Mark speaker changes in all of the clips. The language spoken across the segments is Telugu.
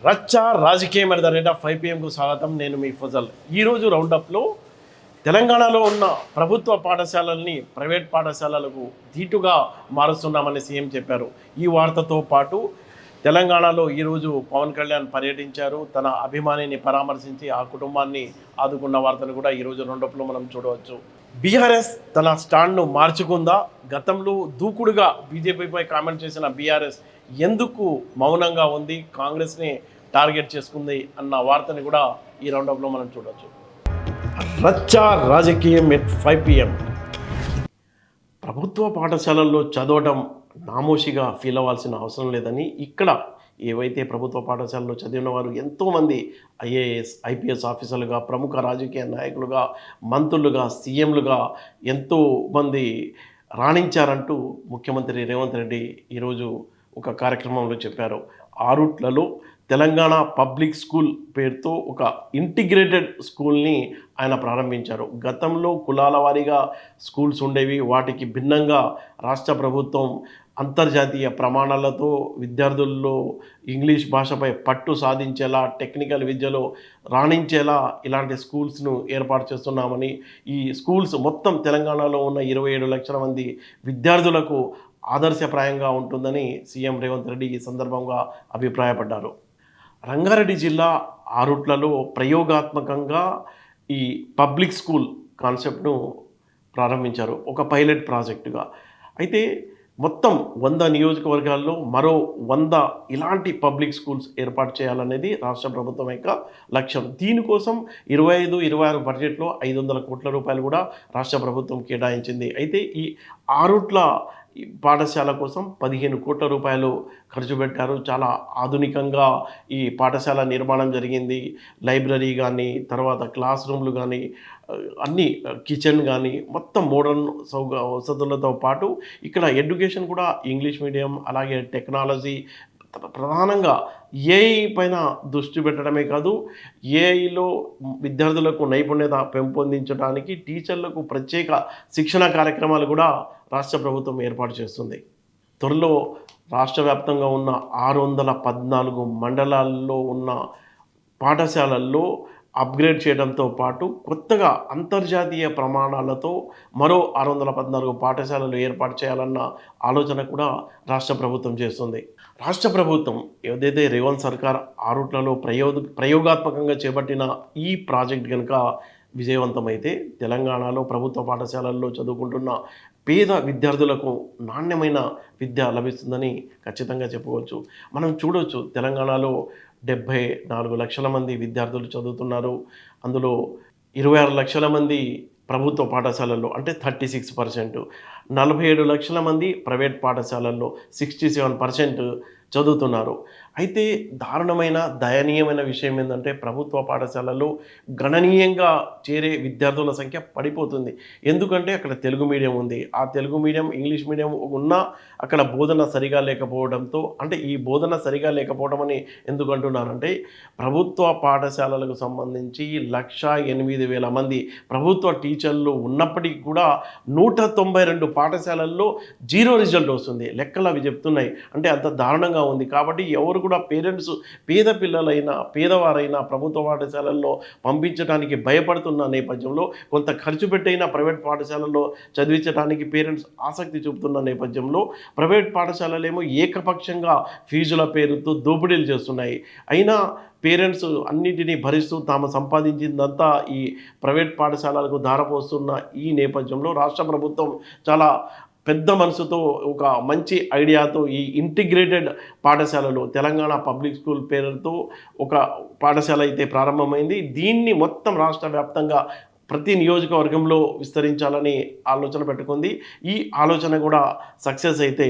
Speaker 1: రచ్చ రాజకీయం at the rate of 5 PM స్వాగతం. నేను మీ ఫజల్. ఈరోజు రౌండప్లో తెలంగాణలో ఉన్న ప్రభుత్వ పాఠశాలల్ని ప్రైవేట్ పాఠశాలలకు ధీటుగా మారుస్తున్నామని సీఎం చెప్పారు. ఈ వార్తతో పాటు తెలంగాణలో ఈరోజు పవన్ కళ్యాణ్ పర్యటించారు. తన అభిమానిని పరామర్శించి ఆ కుటుంబాన్ని ఆదుకున్న వార్తను కూడా ఈరోజు రౌండప్లో మనం చూడవచ్చు. బీఆర్ఎస్ తన స్టాండ్ను మార్చుకుందా? గతంలో దూకుడుగా బీజేపీపై కామెంట్ చేసిన బీఆర్ఎస్ ఎందుకు మౌనంగా ఉంది, కాంగ్రెస్ని టార్గెట్ చేసుకుంది అన్న వార్తని కూడా ఈ రౌండప్లో మనం చూడవచ్చు. రచ్చ రాజకీయం ఎట్ 5 PM. ప్రభుత్వ పాఠశాలల్లో చదవడం నామోషిగా ఫీల్ అవ్వాల్సిన అవసరం లేదని, ఇక్కడ ఏవైతే ప్రభుత్వ పాఠశాలలో చదివిన వారు ఎంతోమంది ఐఏఎస్ ఐపీఎస్ ఆఫీసర్లుగా, ప్రముఖ రాజకీయ నాయకులుగా, మంత్రులుగా, సీఎంలుగా ఎంతోమంది రాణించారంటూ ముఖ్యమంత్రి రేవంత్ రెడ్డి ఈరోజు ఒక కార్యక్రమంలో చెప్పారు. ఆరుట్లలో తెలంగాణ పబ్లిక్ స్కూల్ పేరుతో ఒక ఇంటిగ్రేటెడ్ స్కూల్ని ఆయన ప్రారంభించారు. గతంలో కులాల వారీగా స్కూల్స్ ఉండేవి. వాటికి భిన్నంగా రాష్ట్ర ప్రభుత్వం అంతర్జాతీయ ప్రమాణాలతో విద్యార్థుల్లో ఇంగ్లీష్ భాషపై పట్టు సాధించేలా, టెక్నికల్ విద్యలో రాణించేలా ఇలాంటి స్కూల్స్ను ఏర్పాటు చేస్తున్నామని, ఈ స్కూల్స్ మొత్తం తెలంగాణలో ఉన్న 27 లక్షల మంది విద్యార్థులకు ఆదర్శప్రాయంగా ఉంటుందని సీఎం రేవంత్ రెడ్డి ఈ సందర్భంగా అభిప్రాయపడ్డారు. రంగారెడ్డి జిల్లా ఆరుట్లలో ప్రయోగాత్మకంగా ఈ పబ్లిక్ స్కూల్ కాన్సెప్ట్ను ప్రారంభించారు, ఒక పైలట్ ప్రాజెక్టుగా. అయితే మొత్తం 100 నియోజకవర్గాల్లో మరో 100 ఇలాంటి పబ్లిక్ స్కూల్స్ ఏర్పాటు చేయాలనేది రాష్ట్ర ప్రభుత్వం యొక్క లక్ష్యం. దీనికోసం 25-26 బడ్జెట్లో 500 కోట్ల రూపాయలు కూడా రాష్ట్ర ప్రభుత్వం కేటాయించింది. అయితే ఈ ఆరుట్ల పాఠశాల కోసం 15 కోట్ల రూపాయలు ఖర్చు పెట్టారు. చాలా ఆధునికంగా ఈ పాఠశాల నిర్మాణం జరిగింది. లైబ్రరీ కానీ, తర్వాత క్లాస్ రూమ్లు కానీ, అన్ని కిచెన్ కానీ మొత్తం మోడర్న్ వసతులతో పాటు ఇక్కడ ఎడ్యుకేషన్ కూడా ఇంగ్లీష్ మీడియం, అలాగే టెక్నాలజీ, ప్రధానంగా ఏఐ పైన దృష్టి పెట్టడమే కాదు, ఏఐలో విద్యార్థులకు నైపుణ్యత పెంపొందించడానికి టీచర్లకు ప్రత్యేక శిక్షణ కార్యక్రమాలు కూడా రాష్ట్ర ప్రభుత్వం ఏర్పాటు చేస్తుంది. త్వరలో రాష్ట్ర వ్యాప్తంగా ఉన్న 614 మండలాల్లో ఉన్న పాఠశాలల్లో అప్గ్రేడ్ చేయడంతో పాటు కొత్తగా అంతర్జాతీయ ప్రమాణాలతో మరో 614 పాఠశాలలు ఏర్పాటు చేయాలన్న ఆలోచన కూడా రాష్ట్ర ప్రభుత్వం చేస్తుంది. రాష్ట్ర ప్రభుత్వం ఏదైతే రేవంత్ సర్కార్ ఆరుట్లలో ప్రయోగాత్మకంగా చేపట్టిన ఈ ప్రాజెక్ట్ కనుక విజయవంతమైతే తెలంగాణలో ప్రభుత్వ పాఠశాలల్లో చదువుకుంటున్న పేద విద్యార్థులకు నాణ్యమైన విద్య లభిస్తుందని ఖచ్చితంగా చెప్పవచ్చు. మనం చూడవచ్చు, తెలంగాణలో 74 లక్షల మంది విద్యార్థులు చదువుతున్నారు. అందులో 26 లక్షల మంది ప్రభుత్వ పాఠశాలల్లో, అంటే 36%, 47 లక్షల మంది ప్రైవేట్ పాఠశాలల్లో 67% చదువుతున్నారు. అయితే దారుణమైన దయనీయమైన విషయం ఏంటంటే, ప్రభుత్వ పాఠశాలలో గణనీయంగా చేరే విద్యార్థుల సంఖ్య పడిపోతుంది. ఎందుకంటే అక్కడ తెలుగు మీడియం ఉంది. ఆ తెలుగు మీడియం, ఇంగ్లీష్ మీడియం ఉన్నా అక్కడ బోధన సరిగా లేకపోవడంతో, అంటే ఈ బోధన సరిగా లేకపోవడం అని ఎందుకు అంటున్నానంటే, ప్రభుత్వ పాఠశాలలకు సంబంధించి 1,08,000 మంది ప్రభుత్వ టీచర్లు ఉన్నప్పటికీ కూడా 192 పాఠశాలల్లో 0 రిజల్ట్ వస్తుంది. లెక్కలు అవి చెప్తున్నాయి. అంటే అంత దారుణంగా ఉంది. కాబట్టి ఎవరు కూడా పేరెంట్స్ పేద పిల్లలైనా, పేదవారైనా ప్రభుత్వ పాఠశాలల్లో పంపించడానికి భయపడుతున్న నేపథ్యంలో, కొంత ఖర్చు పెట్టైనా ప్రైవేట్ పాఠశాలల్లో చదివించడానికి పేరెంట్స్ ఆసక్తి చూపుతున్న నేపథ్యంలో, ప్రైవేట్ పాఠశాలలేమో ఏకపక్షంగా ఫీజుల పేరుతో దోపిడీలు చేస్తున్నాయి. అయినా పేరెంట్స్ అన్నిటినీ భరిస్తూ తాము సంపాదించిందంతా ఈ ప్రైవేట్ పాఠశాలలకు ధారపోస్తున్న ఈ నేపథ్యంలో రాష్ట్ర ప్రభుత్వం చాలా పెద్ద మనసుతో, ఒక మంచి ఐడియాతో ఈ ఇంటిగ్రేటెడ్ పాఠశాలలు, తెలంగాణ పబ్లిక్ స్కూల్ పేరుతో ఒక పాఠశాల అయితే ప్రారంభమైంది. దీన్ని మొత్తం రాష్ట్ర వ్యాప్తంగా ప్రతి నియోజకవర్గంలో విస్తరించాలని ఆలోచన పెట్టుకుంది. ఈ ఆలోచన కూడా సక్సెస్ అయితే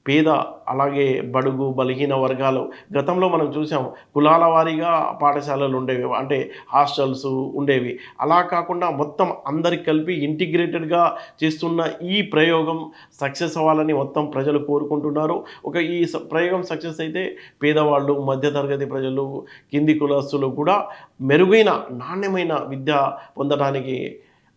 Speaker 1: పేద, అలాగే బడుగు బలహీన వర్గాలు, గతంలో మనం చూసాం కులాల వారీగా పాఠశాలలు ఉండేవి, అంటే హాస్టల్స్ ఉండేవి. అలా కాకుండా మొత్తం అందరికి కలిపి ఇంటిగ్రేటెడ్గా చేస్తున్న ఈ ప్రయోగం సక్సెస్ అవ్వాలని మొత్తం ప్రజలు కోరుకుంటున్నారు. ఈ ప్రయోగం సక్సెస్ అయితే పేదవాళ్ళు, మధ్యతరగతి ప్రజలు, కింది కులస్తులు కూడా మెరుగైన నాణ్యమైన విద్య పొందడానికి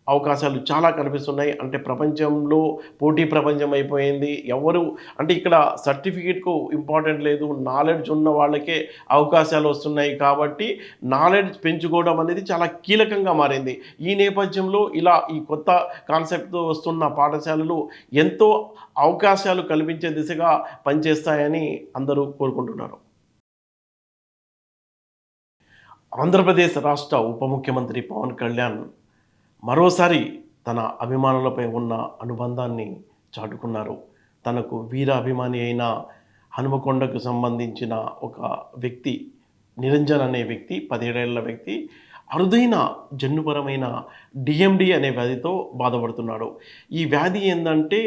Speaker 1: అవకాశాలు చాలా కనిపిస్తున్నాయి. అంటే ప్రపంచంలో పోటీ ప్రపంచం అయిపోయింది. ఎవరు అంటే ఇక్కడ సర్టిఫికేట్‌కు ఇంపార్టెంట్ లేదు. నాలెడ్జ్ ఉన్న వాళ్ళకే అవకాశాలు వస్తున్నాయి కాబట్టి నాలెడ్జ్ పెంచుకోవడం అనేది చాలా కీలకంగా మారింది. ఈ నేపథ్యంలో ఇలా ఈ కొత్త కాన్సెప్ట్‌తో వస్తున్న పాఠశాలలు ఎంతో అవకాశాలు కల్పించే దిశగా పనిచేస్తాయని అందరూ కోరుకుంటున్నారు. ఆంధ్రప్రదేశ్ రాష్ట్ర ఉప ముఖ్యమంత్రి పవన్ కళ్యాణ్ మరోసారి తన అభిమానులపై ఉన్న అనుబంధాన్ని చాటుకున్నారు. తనకు వీర అభిమాని అయిన హనుమకొండకు సంబంధించిన ఒక వ్యక్తి, నిరంజన్ అనే వ్యక్తి, 17 ఏళ్ల వ్యక్తి అరుదైన జన్యుపరమైన డిఎండి అనే వ్యాధితో బాధపడుతున్నాడు. ఈ వ్యాధి ఏందంటే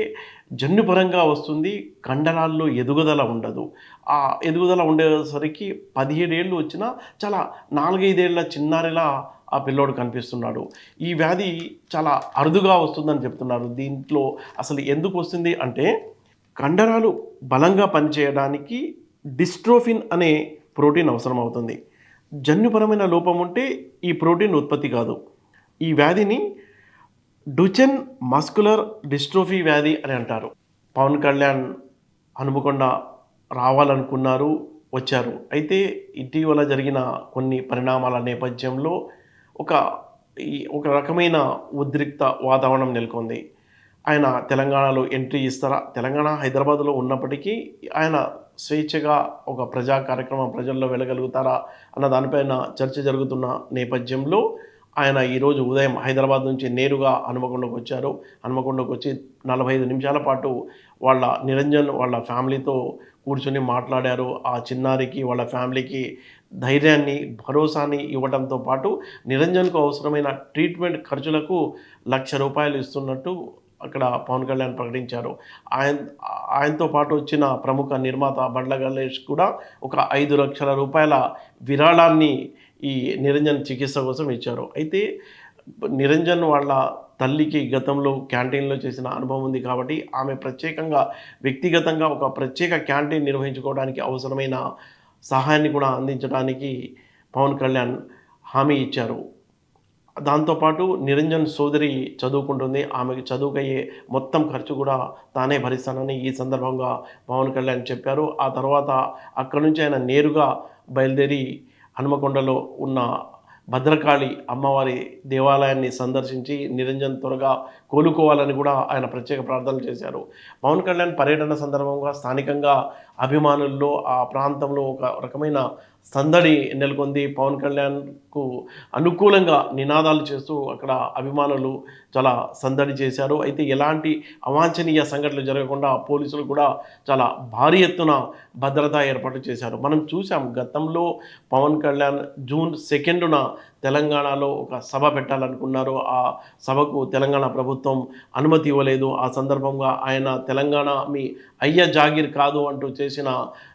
Speaker 1: జన్యుపరంగా వస్తుంది. కండరాల్లో ఎదుగుదల ఉండదు. ఆ ఎదుగుదల ఉండేసరికి 17 ఏళ్ళు వచ్చినా చాలా 4, 5 ఏళ్ల చిన్నారిలా ఆ పిల్లోడు కనిపిస్తున్నాడు. ఈ వ్యాధి చాలా అరుదుగా వస్తుందని చెప్తున్నారు. దీంట్లో అసలు ఎందుకు వస్తుంది అంటే కండరాలు బలంగా పనిచేయడానికి డిస్ట్రోఫిన్ అనే ప్రోటీన్ అవసరమవుతుంది. జన్యుపరమైన లోపం ఉంటే ఈ ప్రోటీన్ ఉత్పత్తి కాదు. ఈ వ్యాధిని డుచెన్ మస్కులర్ డిస్ట్రోఫీ వ్యాధి అని అంటారు. పవన్ కళ్యాణ్ హనుమకొండ రావాలనుకున్నారు, వచ్చారు. అయితే ఇటీవల జరిగిన కొన్ని పరిణామాల నేపథ్యంలో ఒక ఒక రకమైన ఉద్రిక్త వాతావరణం నెలకొంది. ఆయన తెలంగాణలో ఎంట్రీ ఇస్తారా? తెలంగాణ హైదరాబాద్‌లో ఉన్నప్పటికీ ఆయన స్వేచ్ఛగా ఒక ప్రజా కార్యక్రమం ప్రజల్లో వెళ్ళగలుగుతారా? అన్న దానిపైన చర్చ జరుగుతున్న నేపథ్యంలో ఆయన ఈరోజు ఉదయం హైదరాబాద్ నుంచి నేరుగా హనుమకొండకొచ్చారు. హనుమకొండకొచ్చి 45 నిమిషాల పాటు వాళ్ళ నిరంజన్ వాళ్ళ ఫ్యామిలీతో కూర్చొని మాట్లాడారు. ఆ చిన్నారికి, వాళ్ళ ఫ్యామిలీకి ధైర్యాన్ని, భరోసాని ఇవ్వడంతో పాటు నిరంజన్‌కు అవసరమైన ట్రీట్మెంట్ ఖర్చులకు రూ. 1,00,000 ఇస్తున్నట్టు అక్కడ పవన్ కళ్యాణ్ ప్రకటించారు. ఆయన ఆయనతో పాటు వచ్చిన ప్రముఖ నిర్మాత బండ్ల గణేష్ కూడా ఒక రూ. 5,00,000 విరాళాన్ని ఈ నిరంజన్ చికిత్స కోసం ఇచ్చారు. అయితే నిరంజన్ వాళ్ళ తల్లికి గతంలో క్యాంటీన్‌లో చేసిన అనుభవం ఉంది కాబట్టి ఆమె ప్రత్యేకంగా వ్యక్తిగతంగా ఒక ప్రత్యేక క్యాంటీన్ నిర్వహించుకోవడానికి అవసరమైన సహాయాన్ని కూడా అందించడానికి పవన్ కళ్యాణ్ హామీ ఇచ్చారు. దాంతోపాటు నిరంజన్ సోదరి చదువుకుంటుంది. ఆమెకి చదువుకయ్యే మొత్తం ఖర్చు కూడా తానే భరిస్తానని ఈ సందర్భంగా పవన్ కళ్యాణ్ చెప్పారు. ఆ తర్వాత అక్కడి నుంచి ఆయన నేరుగా బయలుదేరి హనుమకొండలో ఉన్న భద్రకాళి అమ్మవారి దేవాలయాన్ని సందర్శించి నిరంజన్ త్వరగా కోలుకోవాలని కూడా ఆయన ప్రత్యేక ప్రార్థనలు చేశారు. పవన్ కళ్యాణ్ పర్యటన సందర్భంగా స్థానికంగా అభిమానుల్లో ఆ ప్రాంతంలో ఒక రకమైన సందడి నెలకొంది. పవన్ కళ్యాణ్‌కు అనుకూలంగా నినాదాలు చేస్తూ అక్కడ అభిమానులు చాలా సందడి చేశారు. అయితే ఎలాంటి అవాంఛనీయ సంఘటనలు జరగకుండా పోలీసులు కూడా చాలా భారీ ఎత్తున భద్రత ఏర్పాటు చేశారు. మనం చూసాం గతంలో పవన్ కళ్యాణ్ జూన్ 2న తెలంగాణలో ఒక సభ పెట్టాలనుకున్నారు. ఆ సభకు తెలంగాణ ప్రభుత్వం అనుమతి ఇవ్వలేదు. ఆ సందర్భంగా ఆయన తెలంగాణ మీ అయ్య జాగీర్ కాదు అంటూ చేసిన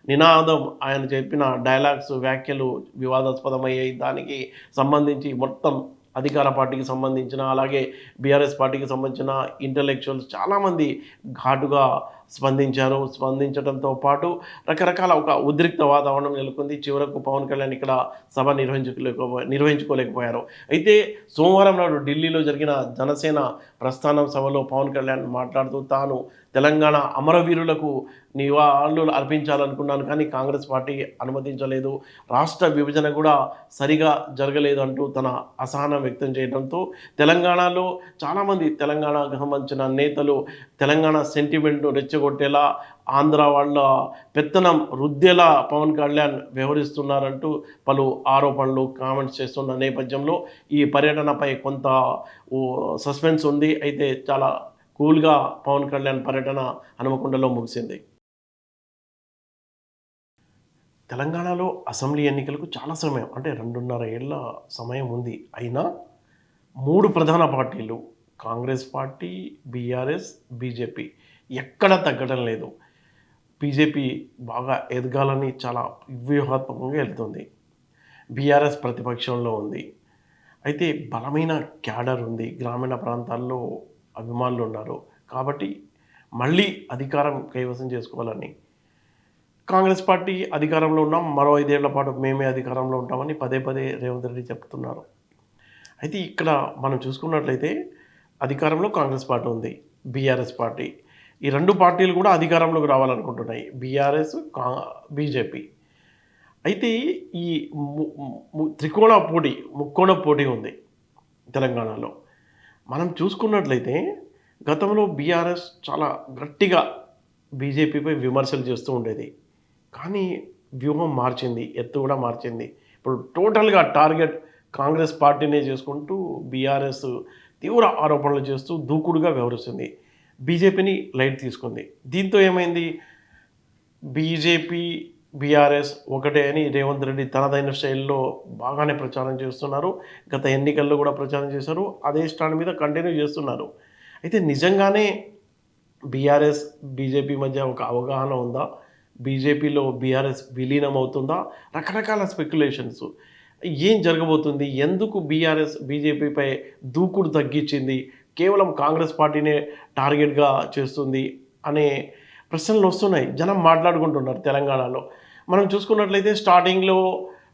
Speaker 1: నినాదం, ఆయన చెప్పిన డైలాగ్స్, వ్యాఖ్యలు వివాదాస్పదమయ్యాయి. దానికి సంబంధించి మొత్తం అధికార పార్టీకి సంబంధించిన, అలాగే బీఆర్ఎస్ పార్టీకి సంబంధించిన ఇంటలెక్చువల్స్ చాలామంది ఘాటుగా స్పందించారు. స్పందించడంతో పాటు రకరకాల ఒక ఉద్రిక్త వాతావరణం నెలకొంది. చివరకు పవన్ కళ్యాణ్ ఇక్కడ సభ నిర్వహించుకోలేకపోయారు. అయితే సోమవారం నాడు ఢిల్లీలో జరిగిన జనసేన ప్రస్థానం సభలో పవన్ కళ్యాణ్ మాట్లాడుతూ తాను తెలంగాణ అమరవీరులకు నివాళులు అర్పించాలనుకున్నాను కానీ కాంగ్రెస్ పార్టీ అనుమతించలేదు. రాష్ట్ర విభజన కూడా సరిగా జరగలేదు అంటూ తన అసహనం వ్యక్తం చేయడంతో తెలంగాణలో చాలామంది తెలంగాణకు సంబంధించిన నేతలు తెలంగాణ సెంటిమెంట్ను రెచ్చగొట్టేలా, ఆంధ్ర వాళ్ళ పెత్తనం రుద్దేలా పవన్ కళ్యాణ్ వ్యవహరిస్తున్నారంటూ పలు ఆరోపణలు, కామెంట్స్ చేస్తున్న నేపథ్యంలో ఈ పర్యటనపై కొంత సస్పెన్స్ ఉంది. అయితే చాలా కూల్‌గా పవన్ కళ్యాణ్ పర్యటన హనుమకొండలో ముగిసింది. తెలంగాణలో అసెంబ్లీ ఎన్నికలకు చాలా సమయం అంటే 2.5 ఏళ్ల సమయం ఉంది. అయినా 3 ప్రధాన పార్టీలు కాంగ్రెస్ పార్టీ, బీఆర్ఎస్, బీజేపీ ఎక్కడ తగ్గడం లేదు. బీజేపీ బాగా ఎదగాలని చాలా వ్యూహాత్మకంగా వెళ్తుంది. బీఆర్ఎస్ ప్రతిపక్షంలో ఉంది. అయితే బలమైన క్యాడర్ ఉంది. గ్రామీణ ప్రాంతాల్లో అభిమానులు ఉన్నారు. కాబట్టి మళ్ళీ అధికారం కైవసం చేసుకోవాలని కాంగ్రెస్ పార్టీ అధికారంలో ఉన్నాం, మరో 5 ఏళ్ల పాటు మేమే అధికారంలో ఉంటామని పదే పదే రేవంత్ రెడ్డి చెప్తున్నారు. అయితే ఇక్కడ మనం చూసుకున్నట్లయితే అధికారంలో కాంగ్రెస్ పార్టీ ఉంది, బీఆర్ఎస్ పార్టీ. ఈ 2 పార్టీలు కూడా అధికారంలోకి రావాలనుకుంటున్నాయి. BRS, BJP. అయితే ఈ త్రికోణ పోటీ, ముక్కోణ పోటీ ఉంది తెలంగాణలో. మనం చూసుకున్నట్లయితే గతంలో బీఆర్ఎస్ చాలా గట్టిగా బీజేపీపై విమర్శలు చేస్తూ ఉండేది. కానీ వ్యూహం మార్చింది, ఎత్తు కూడా మార్చింది. ఇప్పుడు టోటల్గా టార్గెట్ కాంగ్రెస్ పార్టీనే చేసుకుంటూ బీఆర్ఎస్ తీవ్ర ఆరోపణలు చేస్తూ దూకుడుగా వ్యవహరిస్తుంది. బీజేపీని లైట్ తీసుకుంది. దీంతో ఏమైంది, బీజేపీ, బీఆర్ఎస్ ఒకటే అని రేవంత్ రెడ్డి తనదైన స్టైల్లో బాగానే ప్రచారం చేస్తున్నారు. గత ఎన్నికల్లో కూడా ప్రచారం చేశారు. అదే స్టాండ్ మీద కంటిన్యూ చేస్తున్నారు. అయితే నిజంగానే బీఆర్ఎస్, బీజేపీ మధ్య ఒక అవగాహన ఉందా? బీజేపీలో బీఆర్ఎస్ విలీనం అవుతుందా? రకరకాల స్పెక్యులేషన్స్. ఏం జరగబోతుంది? ఎందుకు బీఆర్ఎస్ బీజేపీపై దూకుడు తగ్గించింది? కేవలం కాంగ్రెస్ పార్టీనే టార్గెట్గా చేస్తుంది అనే ప్రశ్నలు వస్తున్నాయి. జనం మాట్లాడుకుంటున్నారు తెలంగాణలో. మనం చూసుకున్నట్లయితే స్టార్టింగ్లో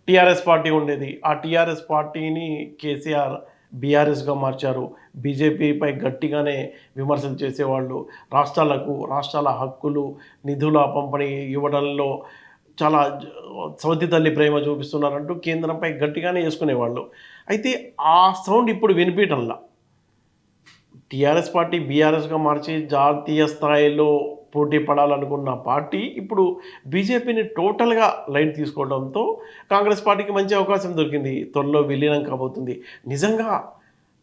Speaker 1: టీఆర్ఎస్ పార్టీ ఉండేది. ఆ టీఆర్ఎస్ పార్టీని కేసీఆర్ బీఆర్ఎస్గా మార్చారు. బీజేపీపై గట్టిగానే విమర్శలు చేసేవాళ్ళు. రాష్ట్రాల హక్కులు, నిధుల పంపిణీ ఇవ్వడంలో చాలా సవతి తల్లి ప్రేమ చూపిస్తున్నారంటూ కేంద్రంపై గట్టిగానే చేసుకునేవాళ్ళు. అయితే ఆ సౌండ్ ఇప్పుడు వినిపించడంలా. టీఆర్ఎస్ పార్టీ బీఆర్ఎస్గా మార్చి జాతీయ స్థాయిలో పోటీ పడాలనుకున్న పార్టీ ఇప్పుడు బీజేపీని టోటల్గా లైట్ తీసుకోవడంతో కాంగ్రెస్ పార్టీకి మంచి అవకాశం దొరికింది. త్వరలో విలీనం కాబోతుంది. నిజంగా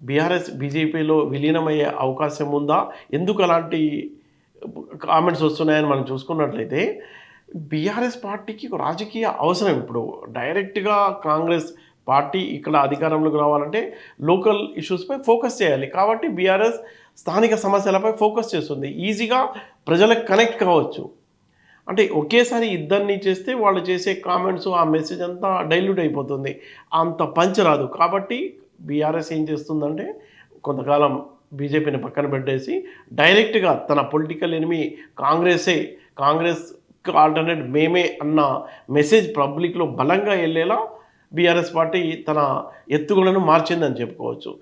Speaker 1: బీఆర్ఎస్ బీజేపీలో విలీనమయ్యే అవకాశం ఉందా? ఎందుకు అలాంటి కామెంట్స్ వస్తున్నాయని మనం చూసుకున్నట్లయితే బీఆర్ఎస్ పార్టీకి రాజకీయ అవసరం. ఇప్పుడు డైరెక్ట్గా కాంగ్రెస్ పార్టీ ఇక్కడ అధికారంలోకి రావాలంటే లోకల్ ఇష్యూస్పై ఫోకస్ చేయాలి. కాబట్టి బీఆర్ఎస్ స్థానిక సమస్యలపై ఫోకస్ చేస్తుంది. ఈజీగా ప్రజలకు కనెక్ట్ కావచ్చు. అంటే ఒకేసారి ఇద్దరిని చేస్తే వాళ్ళు చేసే కామెంట్స్, ఆ మెసేజ్ అంతా డైల్యూట్ అయిపోతుంది. అంత పంచ్ రాదు. కాబట్టి బీఆర్ఎస్ ఏం చేస్తుందంటే కొంతకాలం బీజేపీని పక్కన పెట్టేసి డైరెక్ట్గా తన పొలిటికల్ ఎనిమి కాంగ్రెస్ ఆల్టర్నేట్ మేమే అన్న మెసేజ్ పబ్లిక్లో బలంగా వెళ్ళేలా బీఆర్ఎస్ పార్టీ తన ఎత్తుగడను మార్చిందని చెప్పుకోవచ్చు.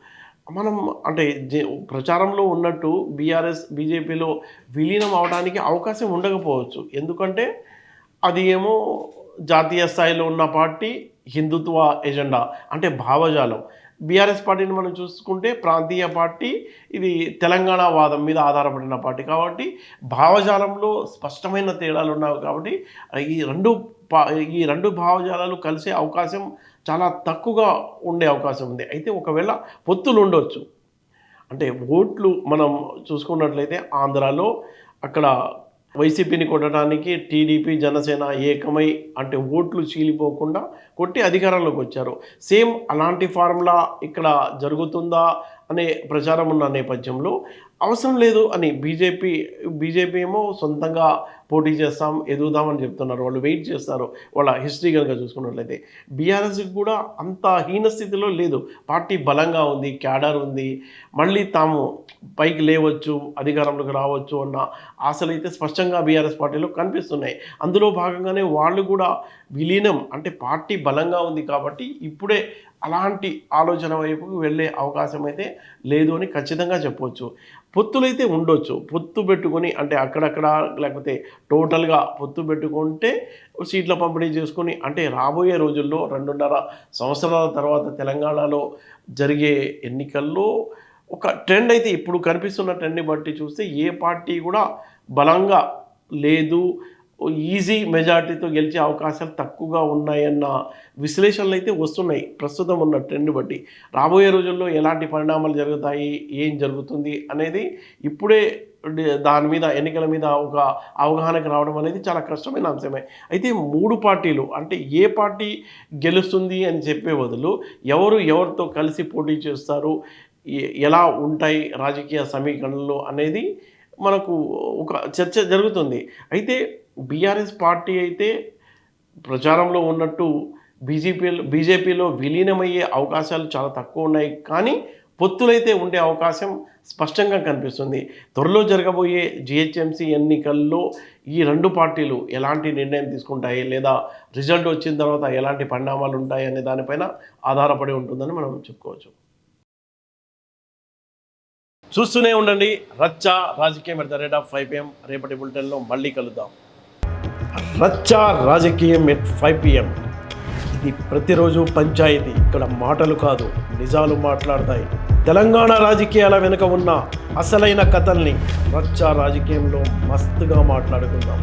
Speaker 1: మనం అంటే ప్రచారంలో ఉన్నట్టు బీఆర్ఎస్ బీజేపీలో విలీనం అవడానికి అవకాశం ఉండకపోవచ్చు. ఎందుకంటే అది ఏమో జాతీయ స్థాయిలో ఉన్న పార్టీ, హిందుత్వ ఎజెండా అంటే భావజాలం. బీఆర్ఎస్ పార్టీని మనం చూసుకుంటే ప్రాంతీయ పార్టీ, ఇది తెలంగాణ వాదం మీద ఆధారపడిన పార్టీ. కాబట్టి భావజాలంలో స్పష్టమైన తేడాలు ఉన్నాయి. కాబట్టి ఈ రెండు భావజాలాలు కలిసే అవకాశం చాలా తక్కువగా ఉండే అవకాశం ఉంది. అయితే ఒకవేళ పొత్తులు ఉండొచ్చు. అంటే ఓట్లు మనం చూసుకున్నట్లయితే ఆంధ్రాలో అక్కడ వైసీపీని కొట్టడానికి టీడీపీ, జనసేన ఏకమై అంటే ఓట్లు చీలిపోకుండా కొట్టి అధికారంలోకి వచ్చారు. సేమ్ అలాంటి ఫార్ములా ఇక్కడ జరుగుతుందా అనే ప్రచారం ఉన్న నేపథ్యంలో అవసరం లేదు అని బీజేపీ ఏమో సొంతంగా పోటీ చేస్తాం, ఎదుగుదామని చెప్తున్నారు. వాళ్ళు వెయిట్ చేస్తారు. వాళ్ళ హిస్టరీ కనుక చూసుకున్నట్లయితే బీఆర్ఎస్కి కూడా అంత హీనస్థితిలో లేదు. పార్టీ బలంగా ఉంది, క్యాడర్ ఉంది, మళ్ళీ తాము పైకి లేవచ్చు, అధికారంలోకి రావచ్చు అన్న ఆశలు అయితే స్పష్టంగా బీఆర్ఎస్ పార్టీలో కనిపిస్తున్నాయి. అందులో భాగంగానే వాళ్ళు కూడా విలీనం అంటే పార్టీ బలంగా ఉంది కాబట్టి ఇప్పుడే అలాంటి ఆలోచన వైపుకు వెళ్ళే అవకాశం అయితే లేదు అని ఖచ్చితంగా చెప్పవచ్చు. పొత్తులైతే ఉండొచ్చు. పొత్తు పెట్టుకొని అంటే అక్కడక్కడ లేకపోతే టోటల్గా పొత్తు పెట్టుకుంటే సీట్ల పంపిణీ చేసుకొని అంటే రాబోయే రోజుల్లో 2.5 సంవత్సరాల తర్వాత తెలంగాణలో జరిగే ఎన్నికల్లో ఒక ట్రెండ్ అయితే ఇప్పుడు కనిపిస్తున్న ట్రెండ్ని బట్టి చూస్తే ఏ పార్టీ కూడా బలంగా లేదు, ఈజీ మెజార్టీతో గెలిచే అవకాశాలు తక్కువగా ఉన్నాయన్న విశ్లేషణలు అయితే వస్తున్నాయి ప్రస్తుతం ఉన్న ట్రెండ్ బట్టి. రాబోయే రోజుల్లో ఎలాంటి పరిణామాలు జరుగుతాయి, ఏం జరుగుతుంది అనేది ఇప్పుడే దాని మీద ఎన్నికల మీద ఒక అవగాహనకు రావడం అనేది చాలా కష్టమైన అంశమే. అయితే 3 పార్టీలు అంటే ఏ పార్టీ గెలుస్తుంది అని చెప్పే బదులు ఎవరితో కలిసి పోటీ చేస్తారు, ఎలా ఉంటాయి రాజకీయ సమీకరణలు అనేది మనకు ఒక చర్చ జరుగుతుంది. అయితే బీఆర్ఎస్ పార్టీ అయితే ప్రచారంలో ఉన్నట్టు బీజేపీలో విలీనమయ్యే అవకాశాలు చాలా తక్కువ ఉన్నాయి. కానీ పొత్తులైతే ఉండే అవకాశం స్పష్టంగా కనిపిస్తుంది. త్వరలో జరగబోయే జిహెచ్ఎంసీ ఎన్నికల్లో ఈ 2 పార్టీలు ఎలాంటి నిర్ణయం తీసుకుంటాయి, లేదా రిజల్ట్ వచ్చిన తర్వాత ఎలాంటి పరిణామాలు ఉంటాయి అనే దానిపైన ఆధారపడి ఉంటుందని మనం చెప్పుకోవచ్చు. చూస్తూనే ఉండండి రచ్చ రాజకీయం @5 PM. రేపటి బులెటిన్లో మళ్ళీ కలుద్దాం. రచ్చ రాజకీయం @5 PM. ఇది ప్రతిరోజు పంచాయతీ. ఇక్కడ మాటలు కాదు నిజాలు మాట్లాడతాయి. తెలంగాణ రాజకీయాల వెనుక ఉన్న అసలైన కథల్ని రచ్చ రాజకీయంలో మస్తుగా మాట్లాడుకుందాం.